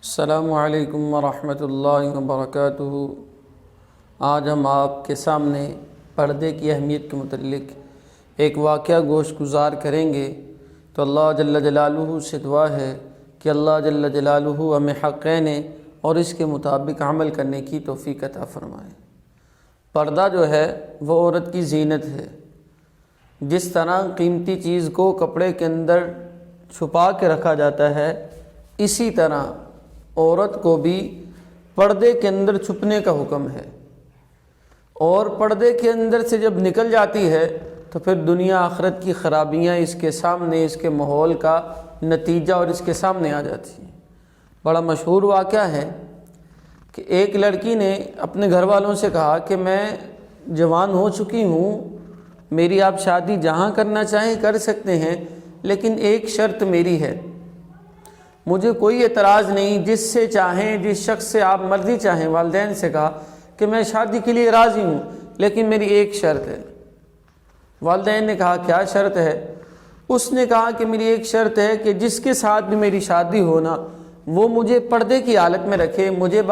السلام علیکم ورحمۃ اللہ وبرکاتہ۔ آج ہم آپ کے سامنے پردے کی اہمیت کے متعلق ایک واقعہ گوش گزار کریں گے۔ تو اللہ جل جلالہ سے دعا ہے کہ اللہ جل جلالہ ہمیں حقین اور اس کے مطابق عمل کرنے کی توفیق عطا فرمائے۔ پردہ جو ہے وہ عورت کی زینت ہے۔ جس طرح قیمتی چیز کو کپڑے کے اندر چھپا کے رکھا جاتا ہے، اسی طرح عورت کو بھی پردے کے اندر چھپنے کا حکم ہے، اور پردے کے اندر سے جب نکل جاتی ہے تو پھر دنیا آخرت کی خرابیاں اس کے سامنے، اس کے ماحول کا نتیجہ اور اس کے سامنے آ جاتی ہیں۔ بڑا مشہور واقعہ ہے کہ ایک لڑکی نے اپنے گھر والوں سے کہا کہ میں جوان ہو چکی ہوں، میری آپ شادی جہاں کرنا چاہیں کر سکتے ہیں، لیکن ایک شرط میری ہے، مجھے کوئی اعتراض نہیں، جس سے چاہیں، جس شخص سے آپ مرضی چاہیں۔ والدین سے کہا کہ میں شادی کے لیے راضی ہوں، لیکن میری ایک شرط ہے۔ والدین نے کہا کیا شرط ہے؟ اس نے کہا کہ میری ایک شرط ہے کہ جس کے ساتھ بھی میری شادی ہونا وہ مجھے پردے کی حالت میں رکھے، مجھے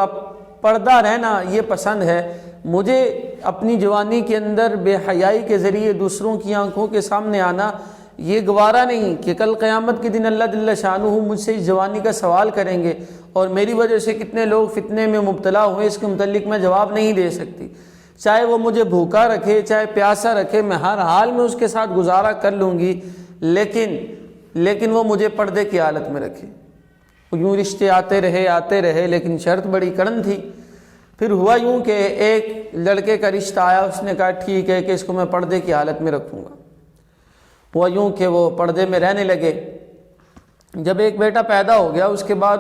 پردہ رہنا یہ پسند ہے، مجھے اپنی جوانی کے اندر بے حیائی کے ذریعے دوسروں کی آنکھوں کے سامنے آنا یہ گوارا نہیں کہ کل قیامت کے دن اللہ جل شانہ مجھ سے اس جوانی کا سوال کریں گے، اور میری وجہ سے کتنے لوگ فتنے میں مبتلا ہوئے، اس کے متعلق میں جواب نہیں دے سکتی۔ چاہے وہ مجھے بھوکا رکھے، چاہے پیاسا رکھے، میں ہر حال میں اس کے ساتھ گزارا کر لوں گی، لیکن وہ مجھے پردے کی حالت میں رکھے۔ یوں رشتے آتے رہے، لیکن شرط بڑی کڑن تھی۔ پھر ہوا یوں کہ ایک لڑکے کا رشتہ آیا، اس نے کہا ٹھیک ہے کہ اس کو میں پردے کی حالت میں رکھوں گا۔ ہوا یوں کہ وہ پردے میں رہنے لگے۔ جب ایک بیٹا پیدا ہو گیا، اس کے بعد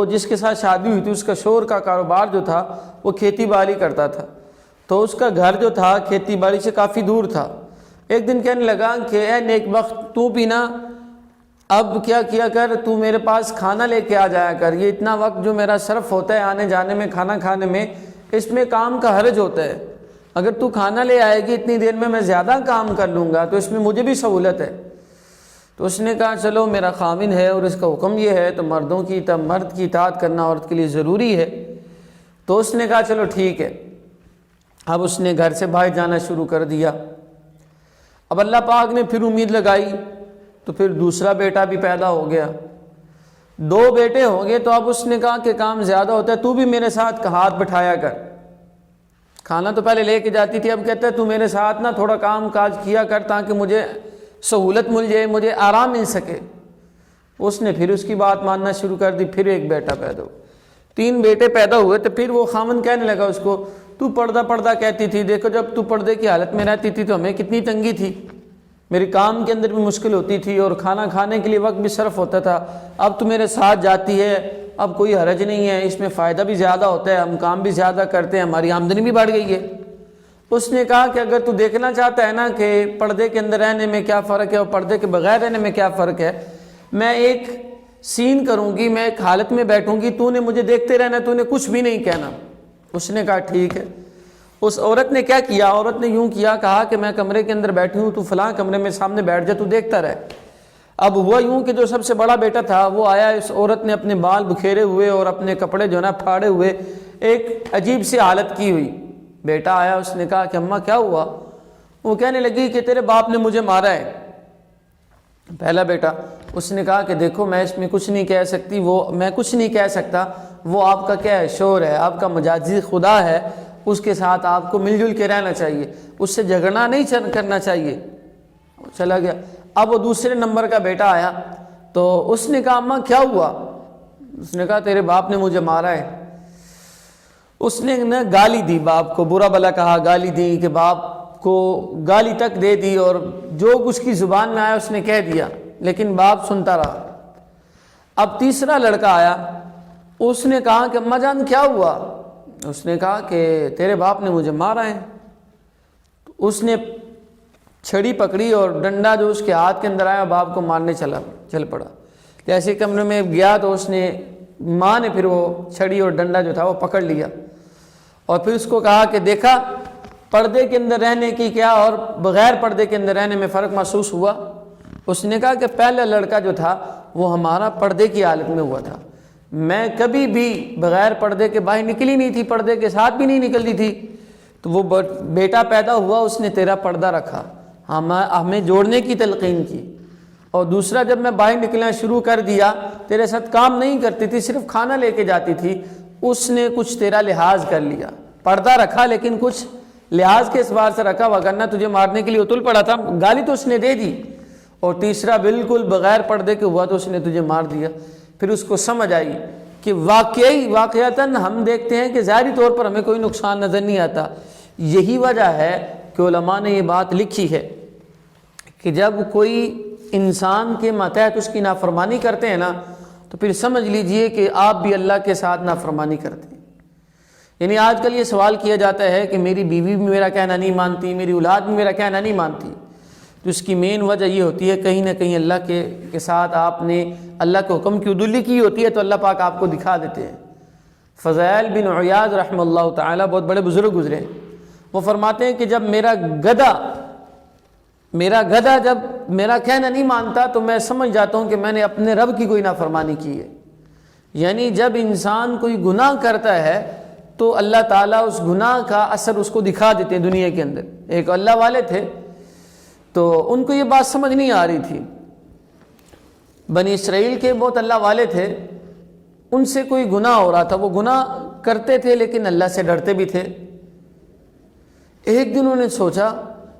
جس کے ساتھ شادی ہوئی تھی، اس کا شوہر کا کاروبار جو تھا وہ کھیتی باڑی کرتا تھا، تو اس کا گھر جو تھا کھیتی باڑی سے کافی دور تھا۔ ایک دن کہنے لگا کہ اے نیک بخت، تو بھی نا اب کیا کیا کر، تو میرے پاس کھانا لے کے آ جایا کر، یہ اتنا وقت جو میرا صرف ہوتا ہے آنے جانے میں، کھانا کھانے میں، اس میں کام کا حرج ہوتا ہے۔ اگر تو کھانا لے آئے گی اتنی دیر میں زیادہ کام کر لوں گا، تو اس میں مجھے بھی سہولت ہے۔ تو اس نے کہا چلو میرا خاوند ہے اور اس کا حکم یہ ہے، تو مرد کی اطاعت کرنا عورت کے لیے ضروری ہے۔ تو اس نے کہا چلو ٹھیک ہے۔ اب اس نے گھر سے باہر جانا شروع کر دیا۔ اب اللہ پاک نے پھر امید لگائی، تو پھر دوسرا بیٹا بھی پیدا ہو گیا، 2 بیٹے ہو گئے۔ تو اب اس نے کہا کہ کام زیادہ ہوتا ہے، تو بھی میرے ساتھ ہاتھ بٹھایا کر۔ کھانا تو پہلے لے کے جاتی تھی، اب کہتا ہے تو میرے ساتھ نا تھوڑا کام کاج کیا کر، تاکہ مجھے سہولت مل جائے، مجھے آرام مل سکے۔ اس نے پھر اس کی بات ماننا شروع کر دی۔ پھر ایک بیٹا پیدا ہوا، 3 بیٹے پیدا ہوئے۔ تو پھر وہ خاوند کہنے لگا اس کو، تو پردہ کہتی تھی، دیکھو جب تو پردے کی حالت میں رہتی تھی تو ہمیں کتنی تنگی تھی، میری کام کے اندر بھی مشکل ہوتی تھی اور کھانا کھانے کے لیے وقت بھی صرف ہوتا تھا، اب تو میرے ساتھ جاتی ہے، اب کوئی حرج نہیں ہے، اس میں فائدہ بھی زیادہ ہوتا ہے، ہم کام بھی زیادہ کرتے ہیں، ہماری آمدنی بھی بڑھ گئی ہے۔ اس نے کہا کہ اگر تو دیکھنا چاہتا ہے نا کہ پردے کے اندر رہنے میں کیا فرق ہے اور پردے کے بغیر رہنے میں کیا فرق ہے، میں ایک سین کروں گی، میں ایک حالت میں بیٹھوں گی، تو نے مجھے دیکھتے رہنا، تو نے کچھ بھی نہیں کہنا۔ اس نے کہا ٹھیک ہے۔ اس عورت نے کیا کیا؟ عورت نے یوں کیا، کہا کہ میں کمرے کے اندر بیٹھی ہوں، تو فلاں کمرے میں سامنے بیٹھ جا، تو دیکھتا رہے۔ اب ہوا یوں کہ جو سب سے بڑا بیٹا تھا وہ آیا، اس عورت نے اپنے بال بکھیرے ہوئے اور اپنے کپڑے جو نا پھاڑے ہوئے ایک عجیب سی حالت کی ہوئی۔ بیٹا آیا، اس نے کہا کہ اماں کیا ہوا؟ وہ کہنے لگی کہ تیرے باپ نے مجھے مارا ہے۔ پہلا بیٹا، اس نے کہا کہ دیکھو میں اس میں کچھ نہیں کہہ سکتی، میں کچھ نہیں کہہ سکتا، وہ آپ کا کیا ہے، شوہر ہے، آپ کا مجازی خدا ہے، اس کے ساتھ آپ کو مل جل کے رہنا چاہیے، اس سے جھگڑنا نہیں کرنا چاہیے۔ چلا گیا۔ اب وہ دوسرے نمبر کا بیٹا آیا، تو اس نے کہا اماں کیا ہوا؟ اس نے کہا تیرے باپ نے مجھے مارا ہے۔ اس نے گالی دی، باپ کو برا بلا کہا، گالی دی کہ باپ کو گالی تک دے دی، اور جو کچھ کی زبان میں آیا اس نے کہہ دیا، لیکن باپ سنتا رہا۔ اب تیسرا لڑکا آیا، اس نے کہا کہ اماں جان کیا ہوا؟ اس نے کہا کہ تیرے باپ نے مجھے مارا ہے۔ اس نے چھڑی پکڑی اور ڈنڈا جو اس کے ہاتھ کے اندر آیا باپ کو مارنے چل پڑا۔ جیسے کمرے میں گیا تو ماں نے پھر وہ چھڑی اور ڈنڈا جو تھا وہ پکڑ لیا، اور پھر اس کو کہا کہ دیکھا پردے کے اندر رہنے کی کیا اور بغیر پردے کے اندر رہنے میں فرق محسوس ہوا؟ اس نے کہا کہ پہلا لڑکا جو تھا وہ ہمارا پردے کی حالت میں ہوا تھا، میں کبھی بھی بغیر پردے کے باہر نکلی نہیں تھی، پردے کے ساتھ بھی نہیں نکلتی تھی۔ تو وہ بیٹا پیدا ہوا، اس نے تیرا پردہ رکھا، ہمیں جوڑنے کی تلقین کی۔ اور دوسرا، جب میں باہر نکلنا شروع کر دیا، تیرے ساتھ کام نہیں کرتی تھی، صرف کھانا لے کے جاتی تھی، اس نے کچھ تیرا لحاظ کر لیا، پردہ رکھا لیکن کچھ لحاظ کے اعتبار سے رکھا، وگرنہ تجھے مارنے کے لیے اتل پڑا تھا، گالی تو اس نے دے دی۔ اور تیسرا، بالکل بغیر پردے کے ہوا تو اس نے تجھے مار دیا۔ پھر اس کو سمجھ آئی کہ واقعتاً ہم دیکھتے ہیں کہ ظاہری طور پر ہمیں کوئی نقصان نظر نہیں آتا۔ یہی وجہ ہے کہ علماء نے یہ بات لکھی ہے کہ جب کوئی انسان کے ماتحت اس کی نافرمانی کرتے ہیں نا، تو پھر سمجھ لیجئے کہ آپ بھی اللہ کے ساتھ نافرمانی کرتے ہیں۔ یعنی آج کل یہ سوال کیا جاتا ہے کہ میری بیوی بھی میرا کہنا نہیں مانتی، میری اولاد بھی میرا کہنا نہیں مانتی، تو اس کی مین وجہ یہ ہوتی ہے کہیں نہ کہیں اللہ کے ساتھ آپ نے اللہ کے حکم کی عدولی کی ہوتی ہے، تو اللہ پاک آپ کو دکھا دیتے ہیں۔ فضیل بن عیاض رحمہ اللہ تعالی بہت بڑے بزرگ گزرے، وہ فرماتے ہیں کہ جب میرا گدھا جب میرا کہنا نہیں مانتا تو میں سمجھ جاتا ہوں کہ میں نے اپنے رب کی کوئی نافرمانی کی ہے۔ یعنی جب انسان کوئی گناہ کرتا ہے تو اللہ تعالیٰ اس گناہ کا اثر اس کو دکھا دیتے ہیں دنیا کے اندر۔ ایک اللہ والے تھے تو ان کو یہ بات سمجھ نہیں آ رہی تھی، بنی اسرائیل کے بہت اللہ والے تھے، ان سے کوئی گناہ ہو رہا تھا، وہ گناہ کرتے تھے لیکن اللہ سے ڈرتے بھی تھے۔ ایک دن انہوں نے سوچا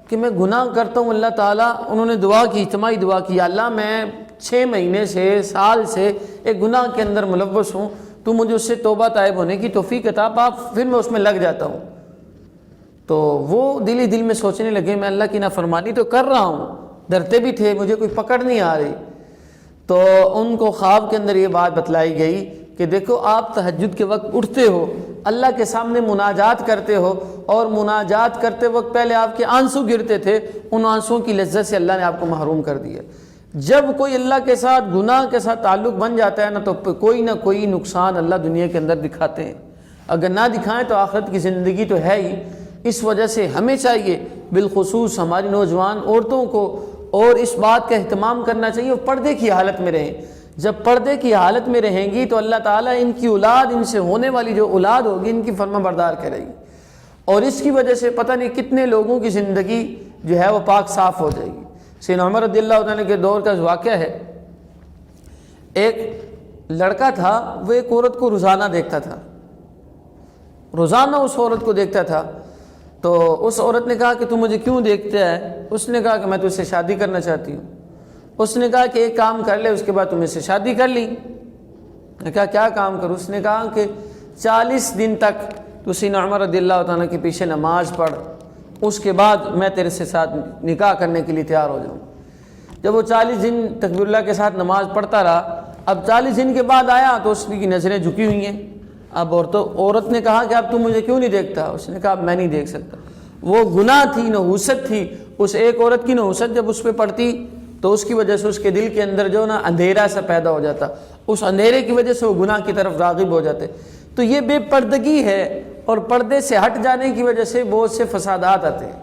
کہ میں گناہ کرتا ہوں، اللہ تعالیٰ، انہوں نے دعا کی، اجتماعی دعا کی، اللہ میں 6 مہینے سے، سال سے ایک گناہ کے اندر ملوث ہوں، تو مجھے اس سے توبہ طائب ہونے کی توفیق عطا، پھر میں اس میں لگ جاتا ہوں۔ تو وہ دل ہی دل میں سوچنے لگے میں اللہ کی نافرمانی تو کر رہا ہوں، ڈرتے بھی تھے، مجھے کوئی پکڑ نہیں آ رہی۔ تو ان کو خواب کے اندر یہ بات بتلائی گئی کہ دیکھو، آپ تہجد کے وقت اٹھتے ہو، اللہ کے سامنے مناجات کرتے ہو، اور مناجات کرتے وقت پہلے آپ کے آنسو گرتے تھے، ان آنسوؤں کی لذت سے اللہ نے آپ کو محروم کر دیا۔ جب کوئی اللہ کے ساتھ گناہ کے ساتھ تعلق بن جاتا ہے نا، تو کوئی نہ کوئی نقصان اللہ دنیا کے اندر دکھاتے ہیں، اگر نہ دکھائیں تو آخرت کی زندگی تو ہے ہی۔ اس وجہ سے ہمیں چاہیے، بالخصوص ہماری نوجوان عورتوں کو، اور اس بات کا اہتمام کرنا چاہیے وہ پردے کی حالت میں رہیں۔ جب پردے کی حالت میں رہیں گی تو اللہ تعالیٰ ان کی اولاد، ان سے ہونے والی جو اولاد ہوگی، ان کی فرما بردار کرے گی، اور اس کی وجہ سے پتہ نہیں کتنے لوگوں کی زندگی جو ہے وہ پاک صاف ہو جائے گی۔ سیدنا عمر رضی اللہ عنہ کے دور کا واقعہ ہے، ایک لڑکا تھا، وہ ایک عورت کو روزانہ دیکھتا تھا، روزانہ اس عورت کو دیکھتا تھا۔ تو اس عورت نے کہا کہ تو مجھے کیوں دیکھتا ہے؟ اس نے کہا کہ میں تجھ سے شادی کرنا چاہتی ہوں۔ اس نے کہا کہ ایک کام کر لے، اس کے بعد تم اس سے شادی کر لی۔ میں کہا کیا کام کروں؟ اس نے کہا کہ 40 دن تک تو سیدنا عمر رضی اللہ تعالیٰ کے پیچھے نماز پڑھ، اس کے بعد میں تیرے سے ساتھ نکاح کرنے کے لیے تیار ہو جاؤں۔ جب وہ 40 دن تکبیر اللہ کے ساتھ نماز پڑھتا رہا، اب 40 دن کے بعد آیا تو اس کی نظریں جھکی ہوئی ہیں۔ اب عورت نے کہا کہ اب تم مجھے کیوں نہیں دیکھتا؟ اس نے کہا میں نہیں دیکھ سکتا۔ وہ گناہ تھی، نحوست تھی، اس ایک عورت کی نحوست جب اس پہ پڑتی تو اس کی وجہ سے اس کے دل کے اندر جو نا اندھیرا سا پیدا ہو جاتا، اس اندھیرے کی وجہ سے وہ گناہ کی طرف راغب ہو جاتے۔ تو یہ بے پردگی ہے، اور پردے سے ہٹ جانے کی وجہ سے بہت سے فسادات آتے ہیں۔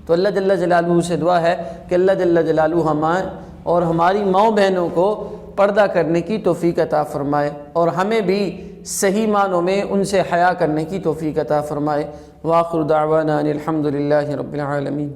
تو اللہ جل جلالہ سے دعا ہے کہ اللہ جل جلالہ ہمیں اور ہماری ماؤں بہنوں کو پردہ کرنے کی توفیق عطا فرمائے، اور ہمیں بھی صحیح معنوں میں ان سے حیا کرنے کی توفیق عطا فرمائے۔ وآخر دعوانا ان الحمد للہ رب العالمین۔